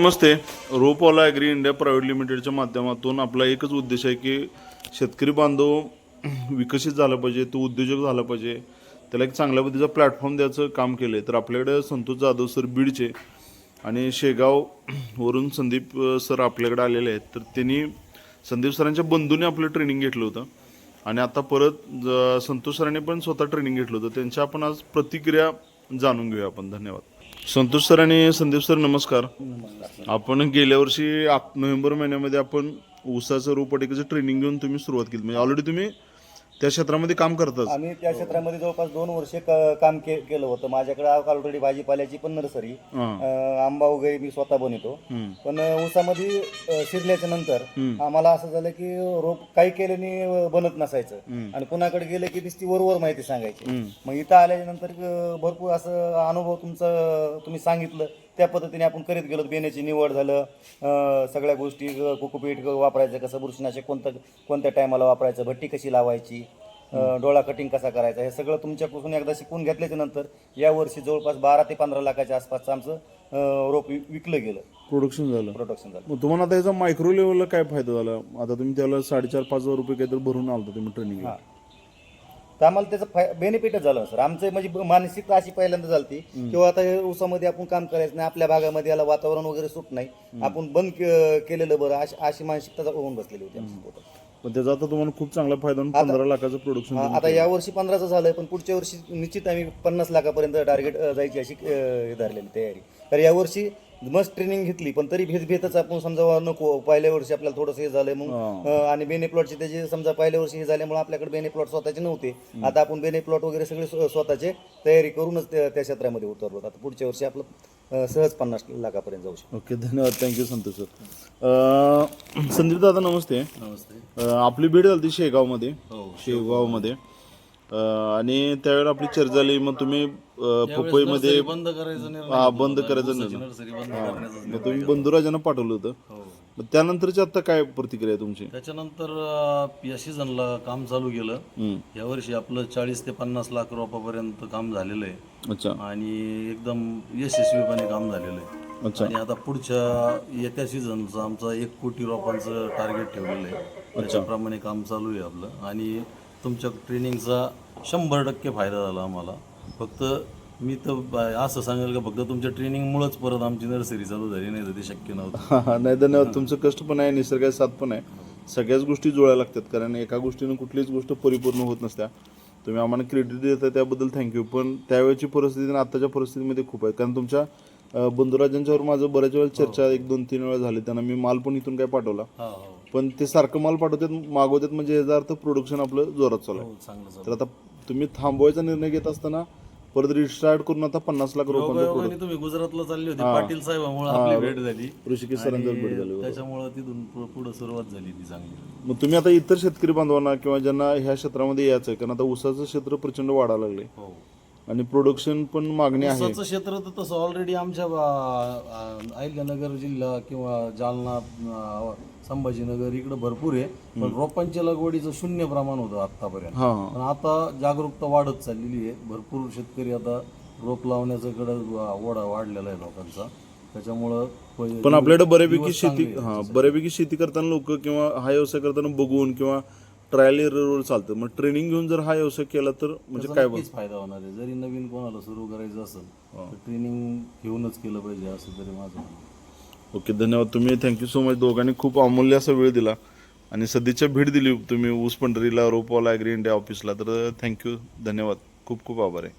नमस्ते. रोपवाला agree India private लिमिटेडच्या माध्यमातून आपला एकच उद्देश आहे की शेतकरी बांधव विकसित झाला पाहिजे, तो उद्योजक झाला पाहिजे, त्याला एक चांगल्या पद्धतीचा प्लॅटफॉर्म द्यायचं काम केलं आहे. तर आपल्याकडे संतोष जाधव सर बीडचे आणि शेगाववरून संदीप सर आपल्याकडे आलेले आहेत. तर त्यांनी संदीप सरांच्या बंधूने आपलं ट्रेनिंग घेतलं होतं आणि आता परत संतोष सरांनी पण स्वतः ट्रेनिंग घेतलं होतं. त्यांच्या आपण आज प्रतिक्रिया जाणून घेऊया आपण. धन्यवाद. संतोष सर आणि संदीप सर नमस्कार. आपण गेल्या वर्षी नोव्हेंबर महिन्यामध्ये आपण ऊसाचं रोपवाटिकेचं ट्रेनिंग घेऊन तुम्ही सुरुवात केली, म्हणजे ऑलरेडी तुम्ही त्या क्षेत्रामध्ये काम करतात. आम्ही त्या क्षेत्रामध्ये जवळपास 2 वर्षे काम केलं होतं. माझ्याकडे ऑलरेडी भाजीपाल्याची पण नर्सरी, आंबा वगैरे मी स्वतः बनवतो. पण ऊसामध्ये शिरल्याच्या नंतर आम्हाला असं झालं की रोप काही केल्याने बनत नसायचं आणि कुणाकडे गेलं की नुसती वरवर माहिती सांगायची. मग इथं आल्याच्या नंतर भरपूर असं अनुभव तुम्ही सांगितलं त्या पद्धतीने आपण करीत गेलो. बेण्याची निवड झालं, सगळ्या गोष्टी, कोकोपीट वापरायचं कसं, बुरशीनाशक कोणत्या टायमाला वापरायचं, भट्टी कशी लावायची, डोळा कटिंग कसा करायचा, हे सगळं तुमच्यापासून एकदा शिकून घेतल्याच्या नंतर यावर्षी जवळपास 12 ते 15 लाखाच्या आसपासचं आमचं रोप विकलं गेलं, प्रोडक्शन झालं. झालं. तुम्हाला आता याचा मायक्रो लेवलला काय फायदा झाला? आता तुम्ही त्याला 4,500-5,000 रुपये काहीतरी भरून आलता तुम्ही ट्रेनिंग. तर आम्हाला त्याचं बेनिफिटच झालं सर. आमचं म्हणजे मानसिकता अशी पहिल्यांदा झाली किंवा आता हे ऊसामध्ये आपण काम करायचं नाही, आपल्या भागामध्ये याला वातावरण वगैरे सूट नाही, आपण बंद केलेलं बरं, अशी मानसिकता होऊन बसलेली होती. पण त्याचा आता तुम्हाला खूप चांगला फायदा होऊन 15 लाखाचं प्रोडक्शन. आता या वर्षी 15चं झालंय, पण पुढच्या वर्षी निश्चित आम्ही 50 लाखापर्यंत टार्गेट जायची अशी धरलेली तयारी. तर यावर्षी मस्त ट्रेनिंग घेतली, पण तरी भेतच आपण समजा नको. पहिल्या वर्षी आपल्याला थोडंसं हे झालंय मग, आणि बेने प्लॉटचे त्याचे समजा पहिल्या वर्षी हे झाल्यामुळे आपल्याकडे बेने प्लॉट स्वतःचे नव्हते. आता आपण बेने प्लॉट वगैरे सगळे स्वतःचे तयारी करूनच त्या क्षेत्रामध्ये उतरलो. आता पुढच्या वर्षी आपलं सहज 50 लाखापर्यंत जाऊ शकतो. ओके, धन्यवाद. Thank you Santosh sir. संदीप दादा नमस्ते. नमस्ते. आपली भेट झाली शेगावमध्ये. शेगावमध्ये आणि त्यावेळेला आपली चर्चा झाली. मग तुम्ही पपईमध्ये बंद करायचं बंद करायचं निर्णय, मग तुम्ही बंधुराजांना पाठवलं होतं. मग त्यानंतरची आता काय प्रतिक्रिया तुमची? त्याच्यानंतर या सीझनला काम चालू केलं. यावर्षी आपलं 40 ते 50 लाख रोपापर्यंत काम झालेलं आहे. अच्छा. आणि एकदम यशस्वीपणे काम झालेलं आहे. अच्छा. आणि आता पुढच्या येत्या सीझनचं आमचं 1 कोटी रोपांचं टार्गेट ठेवलेलं आहे. त्याच्याप्रमाणे काम चालू आहे आपलं. आणि तुमच्या ट्रेनिंगचा 100% फायदा झाला आम्हाला. फक्त मी तर असं सांगेल का फक्त तुमच्या ट्रेनिंगमुळेच परत आमची नर्सरी चालू झाली, नाही तर ते शक्य नव्हतं. नाही, धन्यवाद. तुमचं कष्ट पण आहे, निसर्गाची साथ पण आहे, सगळ्याच गोष्टी जुळायला लागतात. कारण एका गोष्टीनं कुठलीच गोष्ट परिपूर्ण होत नसत्या. तुम्ही आम्हाला क्रेडिट देता त्याबद्दल थँक्यू. पण त्यावेळेची परिस्थिती आणि आत्ताच्या परिस्थितीमध्ये खूप आहे. कारण तुमच्या बंधुराजांच्यावर माझं बऱ्याच वेळा चर्चा 1-2-3 वेळा झाली. त्यांना मी माल पण इथून काय पाठवला, पण ते सारखं माल पाठवतात, मागवतात, म्हणजे याचा अर्थ प्रोडक्शन आपलं जोरात चालू आहे. तर आता तुम्ही थांबवायचा निर्णय घेत असताना परत रिस्टार्ट करून आता 50 लाख रुपये तुम्ही गुजरातला चालले होते, पाटील साहेबांमुळे आपली भेट झाली, ऋषिकेश सरांची भेट झाली, त्याच्यामुळे तिथून पुढे सुरुवात झाली ती चांगली. मग तुम्ही आता इतर शेतकरी बांधवांना किंवा ज्यांना ह्या क्षेत्रामध्ये यायचं आहे, कारण आता ऊसाचं क्षेत्र प्रचंड वाढायला लागले आणि प्रोडक्शन पण मागणी आहे. ऊसाचं क्षेत्र तर तसं ऑलरेडी आमच्या अहिल्यानगर जिल्हा किंवा जालना, संभाजीनगर इकडे भरपूर आहे. पण रोपांच्या लागवडीचं 0 प्रमाण होतं आतापर्यंत. पण आता जागरूकता वाढत चाललेली आहे. भरपूर शेतकरी आता रोप लावण्याचा ओढा वाढलेला आहे लोकांचा. त्याच्यामुळं पण आपल्याकडे बऱ्यापैकी शेती करताना लोक किंवा हा व्यवसाय करताना बघून किंवा ट्रायल एररवर चालतं. मग ट्रेनिंग घेऊन जर हा व्यवसाय केला तर म्हणजे काय फायदा होणार आहे. जरी नवीन कोणाला सुरू करायचं असेल तर ट्रेनिंग घेऊनच केलं पाहिजे, असं तरी माझं म्हणणं. ओके, धन्यवाद. तुम्ही थँक्यू सो मच. दोघांनी खूप अमूल्य असा वेळ दिला आणि सध्याच्या भेट दिली तुम्ही ऊस पंढरीला, रोपवाला ॲग्री इंडिया ऑफिसला. तर थँक्यू, धन्यवाद, खूप खूप आभार आहे.